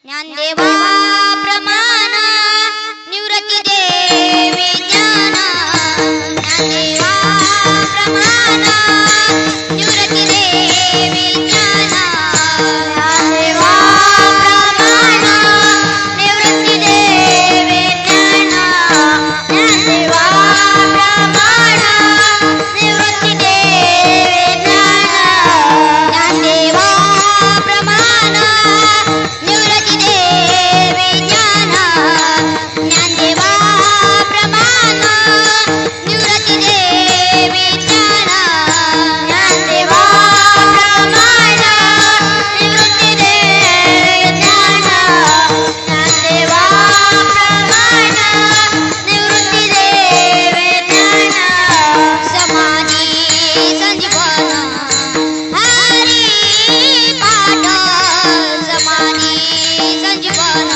ज्ञानदेवा प्रमाण निवृत्ती दे विज्ञान ज्ञानदेवा प्रमाण निवृत्ती दे विज्ञान ज्ञानदेवा प्रमाण निवृत्ती दे विज्ञान ज्ञानदेवा प्रमाण निवृत्ती दे विज्ञान ज्ञानदेवा प्रमाण निवृत्ती दे विज्ञान ज्ञानदेवा प्रमाण निवृत्ती दे विज्ञान ज्ञानदेवा प्रमाण निवृत्ती दे विज्ञान ज्ञानदेवा प्रमाण निवृत्ती दे विज्ञान समाधी संजीवन हरी पाठ समाधी संजीवन